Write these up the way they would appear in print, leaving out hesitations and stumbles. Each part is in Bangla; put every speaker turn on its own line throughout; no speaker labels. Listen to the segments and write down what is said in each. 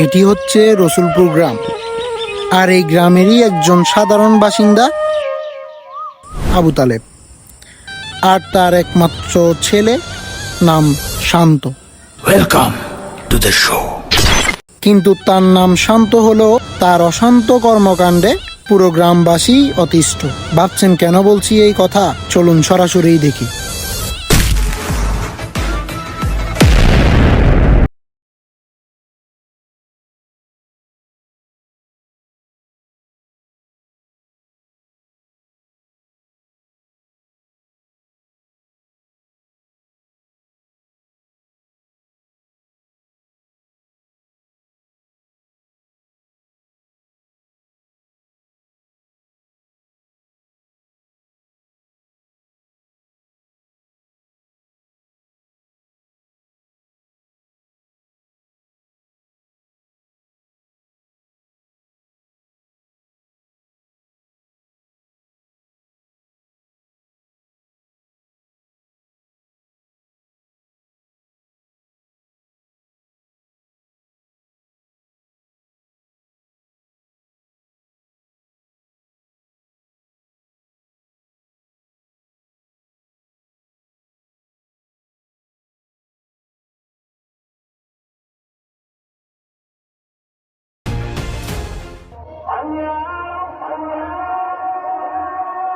এটি হচ্ছে রসুলপুর গ্রাম, আর এই গ্রামেরই একজন সাধারণ বাসিন্দা আবু তালেব, আর তার একমাত্র ছেলে নাম শান্ত।
Welcome to the show.
কিন্তু তার নাম শান্ত হলেও তার অশান্ত কর্মকাণ্ডে পুরো গ্রামবাসী অতিষ্ঠ। ভাবছেন কেন বলছি এই কথা? চলুন সরাসরি দেখি।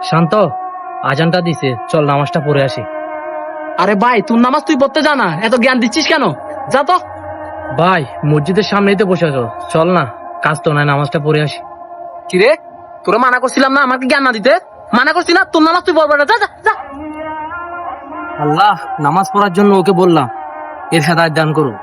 শান্ত, আজানটা দিছে, চল নামাজটা পড়ে আসি।
আরে ভাই, তোর নামাজ তুই পড়তে জানা, এত জ্ঞান দিচ্ছিস কেন? যা তো।
ভাই, মসজিদের সামনেই তো বসে আছো, চল না, কাজ তো নাই, নামাজটা পড়ে আসি।
কিরে, তোরা মানা করছিলাম না আমাকে জ্ঞান না দিতে? মানা করছি না? তোর নামাজ তুই পড়বে না, যা যা যা।
আল্লাহ, নামাজ পড়ার জন্য ওকে বললাম, এর হেদায়েত দান করুন।